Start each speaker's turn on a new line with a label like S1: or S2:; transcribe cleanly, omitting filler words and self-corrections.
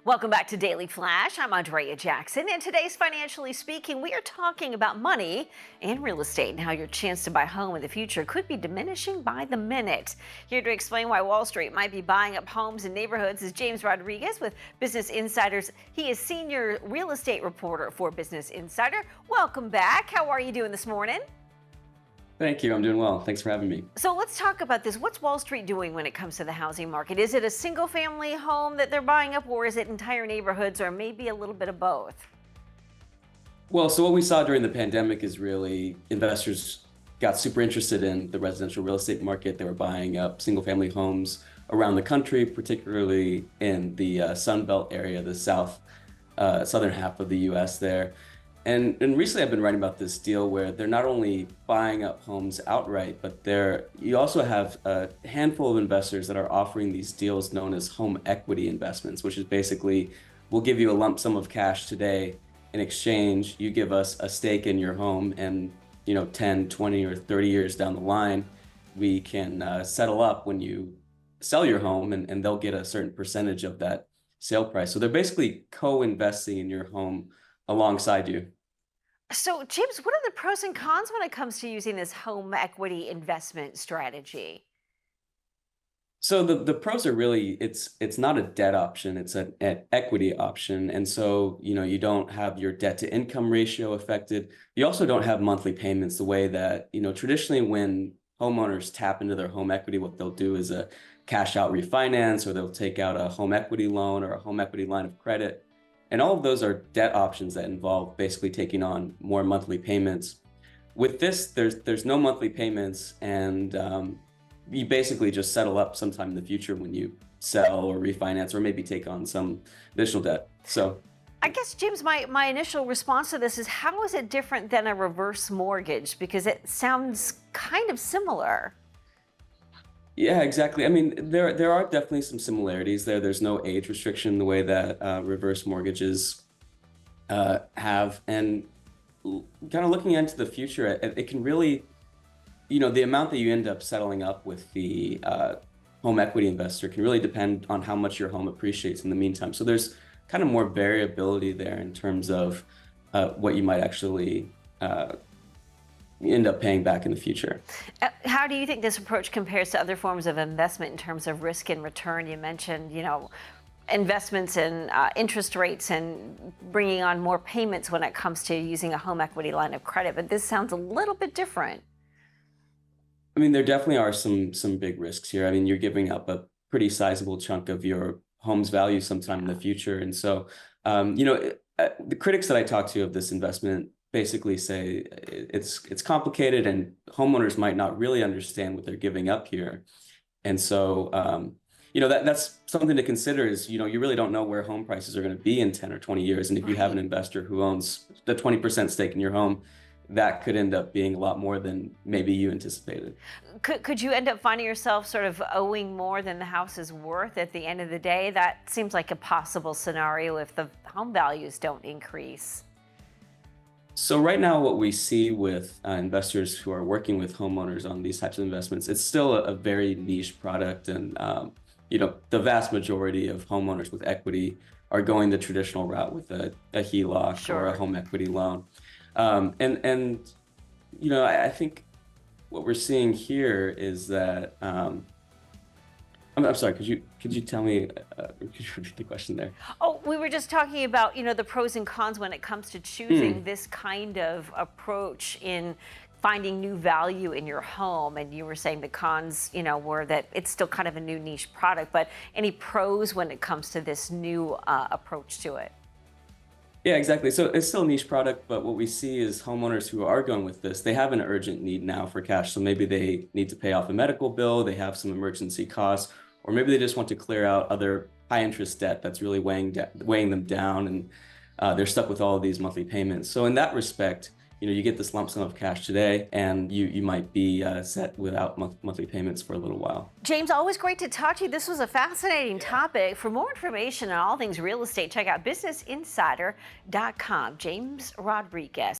S1: Welcome back to Daily Flash. I'm Andrea Jackson, and today's Financially Speaking, we are talking about money and real estate and how your chance to buy a home in the future could be diminishing by the minute. Here to explain why Wall Street might be buying up homes and neighborhoods is James Rodriguez with Business Insiders. He is senior real estate reporter for Business Insider. Welcome back. How are you doing this morning?
S2: Thank you. I'm doing well. Thanks for having me.
S1: So let's talk about this. What's Wall Street doing when it comes to the housing market? Is it a single family home that they're buying up, or is it entire neighborhoods, or maybe a little bit of both?
S2: Well, so what we saw during the pandemic is really investors got super interested in the residential real estate market. They were buying up single family homes around the country, particularly in the Sun Belt area, the southern half of the US there. And recently I've been writing about this deal where they're not only buying up homes outright, but you also have a handful of investors that are offering these deals known as home equity investments, which is basically, we'll give you a lump sum of cash today. In exchange, you give us a stake in your home, and 10, 20, or 30 years down the line, we can settle up when you sell your home, and they'll get a certain percentage of that sale price. So they're basically co-investing in your home alongside you.
S1: So, James, what are the pros and cons when it comes to using this home equity investment strategy?
S2: So the pros are really it's not a debt option, it's an equity option. And so, you don't have your debt to income ratio affected. You also don't have monthly payments the way that, traditionally when homeowners tap into their home equity, what they'll do is a cash out refinance, or they'll take out a home equity loan or a home equity line of credit. And all of those are debt options that involve basically taking on more monthly payments. With this, there's no monthly payments, and you basically just settle up sometime in the future when you sell or refinance or maybe take on some additional debt. So
S1: I guess, James, my initial response to this is, how is it different than a reverse mortgage? Because it sounds kind of similar.
S2: yeah, exactly. I mean, there are definitely some similarities there. There's no age restriction the way that reverse mortgages have. And kind of looking into the future, it can really, the amount that you end up settling up with the home equity investor can really depend on how much your home appreciates in the meantime. So there's kind of more variability there in terms of what you might actually end up paying back in the future.
S1: How do you think this approach compares to other forms of investment in terms of risk and return? You mentioned, investments and interest rates and bringing on more payments when it comes to using a home equity line of credit, but this sounds a little bit different.
S2: I mean, there definitely are some big risks here. I mean, you're giving up a pretty sizable chunk of your home's value sometime in the future. And so, the critics that I talk to of this investment basically say it's complicated, and homeowners might not really understand what they're giving up here. And so, that's something to consider is, you really don't know where home prices are going to be in 10 or 20 years. And if you have an investor who owns the 20% stake in your home, that could end up being a lot more than maybe you anticipated.
S1: Could you end up finding yourself sort of owing more than the house is worth at the end of the day? That seems like a possible scenario if the home values don't increase.
S2: So right now, what we see with investors who are working with homeowners on these types of investments, it's still a very niche product. And, the vast majority of homeowners with equity are going the traditional route with a HELOC
S1: Sure.
S2: or a home equity loan. I think what we're seeing here is that, I'm sorry, could you tell me, could you repeat the question there?
S1: Oh, we were just talking about, the pros and cons when it comes to choosing this kind of approach in finding new value in your home. And you were saying the cons, were that it's still kind of a new niche product, but any pros when it comes to this new approach to it?
S2: Yeah, exactly. So it's still a niche product, but what we see is homeowners who are going with this, they have an urgent need now for cash. So maybe they need to pay off a medical bill, they have some emergency costs, or maybe they just want to clear out other high interest debt that's really weighing them down, and they're stuck with all of these monthly payments. So in that respect, you get this lump sum of cash today, and you might be set without monthly payments for a little while.
S1: James, always great to talk to you. This was a fascinating topic. For more information on all things real estate, check out businessinsider.com. James Rodriguez.